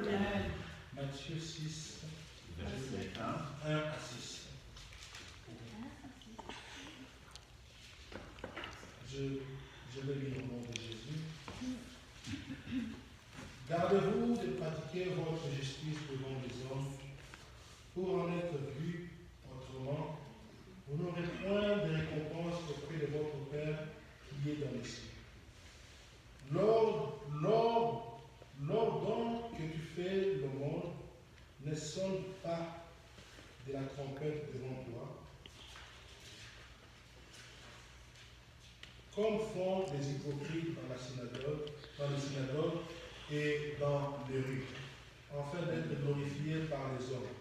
Matthieu 6, verset 1 à 6. Je vais lire au nom de Jésus. Gardez-vous de pratiquer votre justice devant les hommes pour en être vu autrement. Vous n'aurez point de récompense auprès de votre Père qui est dans les cieux. Lors donc que tu fais le monde, ne sonne pas de la trompette devant toi, comme font les hypocrites dans les synagogues et dans les rues, afin d'être glorifiés par les hommes.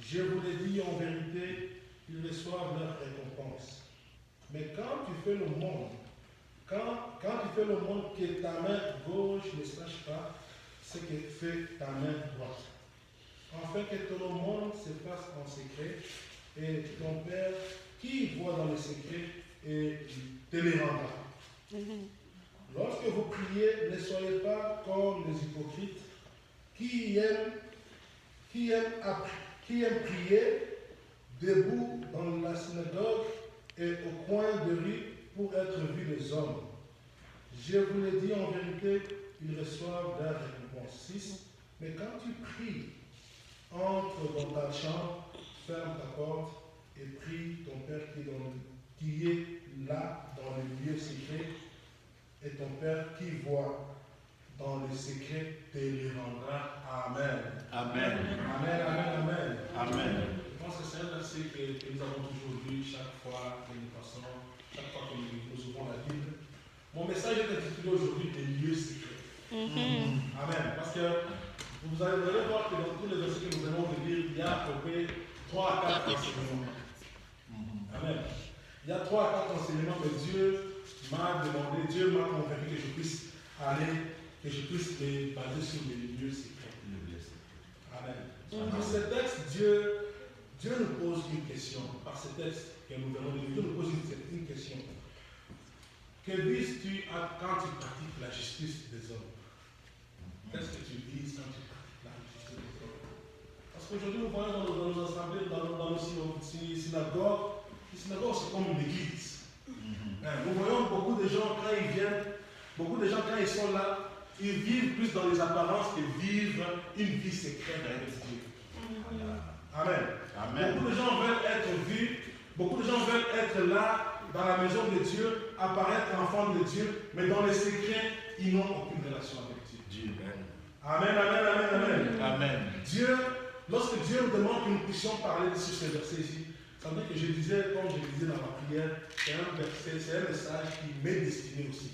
Je vous l'ai dit en vérité, ils reçoivent leur récompense. Mais quand tu fais le monde, que ta main gauche ne sache pas ce que fait ta main droite, afin que tout le monde se fasse en secret, et ton Père qui voit dans le secret et te les rendra. Lorsque vous priez, ne soyez pas comme les hypocrites qui aiment prier debout dans la synagogue et au coin de rue pour être vus des hommes. Je vous l'ai dit en vérité, ils reçoivent leur récompense. 6. Mais quand tu pries, entre dans ta chambre, ferme ta porte et prie ton Père qui est là dans le lieu secret, et ton Père qui voit dans le secret te les rendra. Amen. Amen. Amen, amen, amen. Amen. Je pense que c'est un verset que nous avons toujours lu chaque fois que nous passons, chaque fois que nous ouvrons la Bible. Mon message est intitulé aujourd'hui des lieux secrets. Amen. Parce que vous allez voir que dans tous les versets que nous allons lire, il y a à peu près 3 à 4 enseignements. Amen. Il y a 3 à 4 enseignements que Dieu m'a demandé, Dieu m'a convaincu que je puisse les baser sur les lieux secrets. Amen. Dans ce texte, Dieu nous pose une question. Par ce texte que nous venons de lire, Dieu nous pose une question. Que vises-tu quand tu pratiques la justice des hommes? Qu'est-ce que tu vises quand tu pratiques la justice des hommes? Parce qu'aujourd'hui, nous voyons dans nos assemblées, dans nos synagogues, les synagogues, c'est comme une église. Nous voyons beaucoup de gens, quand ils viennent, quand ils sont là, ils vivent plus dans les apparences que vivent une vie secrète avec Dieu. Amen. Amen. Beaucoup de gens veulent être vus, beaucoup de gens veulent être là, dans la maison de Dieu, apparaître enfant de Dieu, mais dans les secrets, ils n'ont aucune relation avec Dieu. Amen, amen, amen, amen. Amen. Lorsque Dieu nous demande que nous puissions parler sur ces versets ici, ça veut dire que comme je disais dans ma prière, c'est un message qui m'est destiné aussi.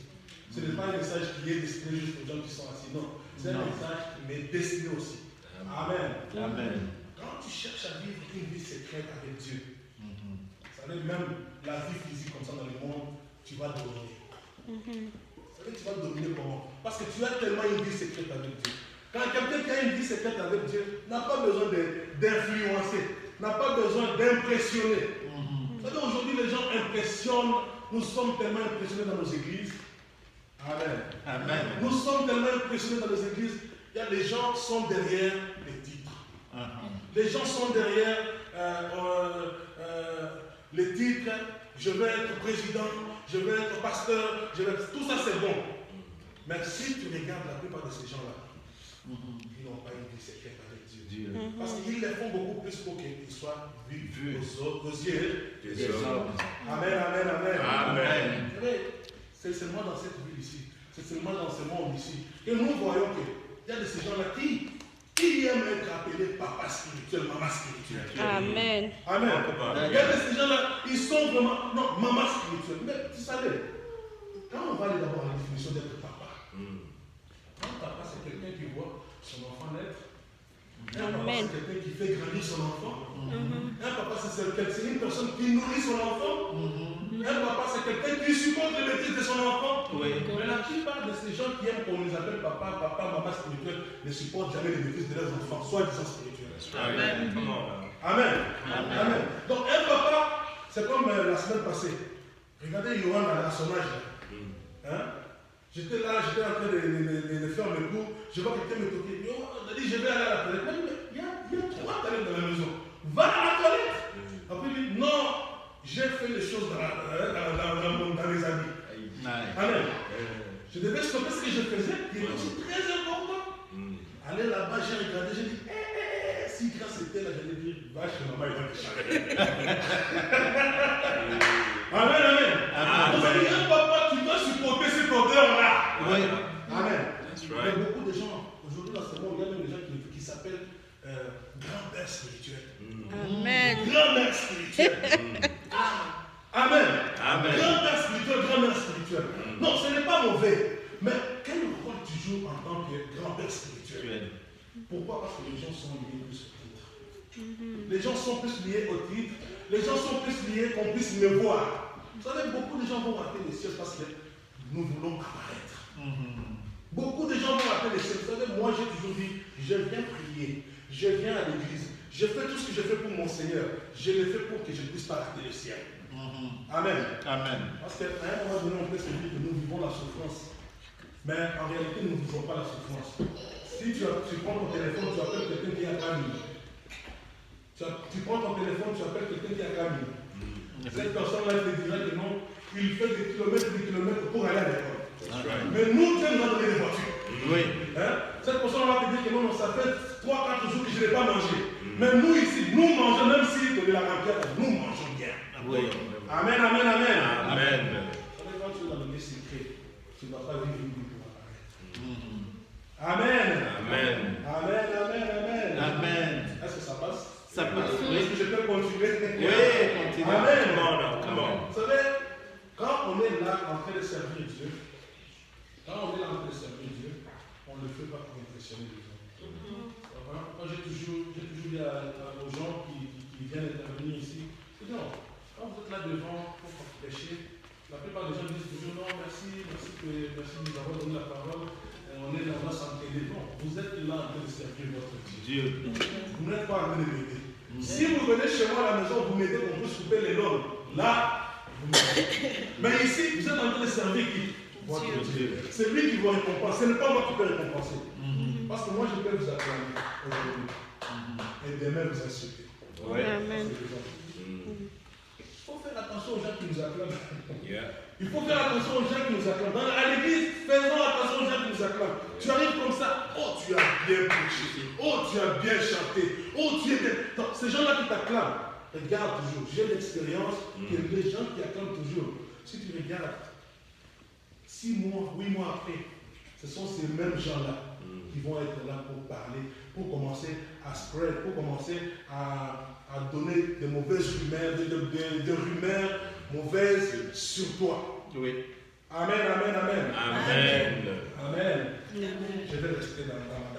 Ce n'est pas un message qui est destiné juste aux gens qui sont assis, non. C'est un message qui m'est destiné aussi. Amen. Amen. Quand tu cherches à vivre une vie secrète avec Dieu, ça veut dire même la vie physique comme ça dans le monde, tu vas dominer. Ça veut dire que tu vas dominer comment? Parce que tu as tellement une vie secrète avec Dieu. Quand quelqu'un qui a une vie secrète avec Dieu n'a pas besoin d'influencer, n'a pas besoin d'impressionner. Vous savez, aujourd'hui, les gens impressionnent, nous sommes tellement impressionnés dans nos églises. Amen. Amen. Nous sommes tellement impressionnés dans nos églises, les gens sont derrière les titres. Les gens sont derrière les titres. Je vais être président, je vais être pasteur, tout ça c'est bon. Mais si tu regardes la plupart de ces gens-là, ils n'ont pas une vie secrète avec Dieu. Parce qu'ils les font beaucoup plus pour qu'ils soient vus aux yeux des hommes. Amen, amen, amen. Amen. C'est seulement dans cette ville ici, c'est seulement dans ce monde ici, que nous voyons qu'il y a de ces gens-là qui aiment être appelés papa spirituel, maman spirituelle. Amen. Amen. Il y a de ces gens-là, ils sont vraiment, non, maman spirituelle. Mais tu savais, quand on va aller d'abord à la définition d'être papa, papa c'est quelqu'un qui voit son enfant naître. Un papa c'est quelqu'un qui fait grandir son enfant. Un papa c'est une personne qui nourrit son enfant. Un papa c'est quelqu'un qui supporte les bêtises de son enfant. Mais la plupart de ces gens qui aiment qu'on les appelle papa, maman spirituel ne supportent jamais les bêtises de leurs enfants, soi-disant spirituels. Amen. Amen. Amen. Donc un papa, c'est comme la semaine passée. Regardez Johan à son âge. J'étais là, j'étais en train de faire mes cours. Je vois quelqu'un me toquer. allé là-bas, j'ai regardé, j'ai dit, si grâce était là, j'allais dire, va chez maman, il va te changer. Amen, amen. Vous avez dit, papa, tu dois supporter cette odeur-là. Oui. Amen. Il y a beaucoup de gens, aujourd'hui dans ce monde, il y a même des gens qui s'appellent grand-père spirituel. Amen. Grand-mère spirituelle. Amen. Amen. Grand-père spirituel, grand-mère spirituelle. Non, ce n'est pas mauvais. Mais quel rôle tu joues en tant que grand-père spirituel? Pourquoi? Parce que les gens sont liés plus au titre. Les gens sont plus liés au titre. Les gens sont plus liés qu'on puisse me voir. Vous savez, beaucoup de gens vont rater les cieux parce que nous voulons apparaître. Beaucoup de gens vont rater les cieux. Vous savez, moi j'ai toujours dit, je viens prier, je viens à l'église, je fais tout ce que je fais pour mon Seigneur. Je le fais pour que je ne puisse pas rater le ciel. Amen. Amen. Parce qu'à un moment donné, on peut se dire que nous vivons la souffrance. Mais en réalité, nous ne vivons pas la souffrance. Si tu prends ton téléphone, tu appelles quelqu'un qui a 3 000. Tu prends ton téléphone, tu appelles quelqu'un qui a 4 000. Cette personne-là te dira que non, il fait des kilomètres pour aller à l'école. Mais nous, Dieu nous a donné des voitures. Oui. Cette personne va te dire que non, ça fait 3-4 jours que je n'ai pas mangé. Mais nous ici, nous mangeons, même si de la remplir, nous mangeons bien. Oui. Amen, amen, amen. Amen. Quand tu es dans le lieu secret, tu ne vas pas vivre une vie pour apparaître. Amen. Amen. Amen, amen, amen. Amen. Est-ce que ça passe? Ça passe. Est-ce que je peux continuer? Oui, continue. Amen. Come on. Vous savez, quand on est là en train de servir Dieu, on ne le fait pas pour impressionner les gens. Moi, j'ai toujours dit aux gens qui viennent intervenir ici, non, quand vous êtes là devant pour prêcher, la plupart des gens disent toujours non, merci de nous avoir donné la parole, on est là, on va s'entraider. Non, vous êtes là en train de servir votre Dieu. Vous n'êtes pas en train de m'aider. Si vous venez chez moi à la maison, vous m'aidez, on peut couper les lobes. Là, vous m'aidez. Mais ici, vous êtes en train de servir qui? Votre Dieu. C'est lui qui vous récompense. Ce n'est pas moi qui peux récompenser. Parce que moi, je peux vous acclamer aujourd'hui. Et demain, vous insulter. Amen. Il faut faire attention aux gens qui nous acclament. Il faut faire attention aux gens qui nous acclament. À l'église, faisons attention aux gens qui nous acclament. Tu arrives comme ça, oh tu as bien prêché, oh tu as bien chanté, oh tu es bien. Ces gens-là qui t'acclament, regarde toujours. J'ai l'expérience que les gens qui acclament toujours, si tu regardes, 6 mois, 8 mois après, ce sont ces mêmes gens-là qui vont être là pour parler, pour commencer à spread, pour commencer à donner de mauvaises rumeurs, de rumeurs mauvaises sur toi. Oui. Amen, amen, amen. Amen. Amen. Je vais rester dans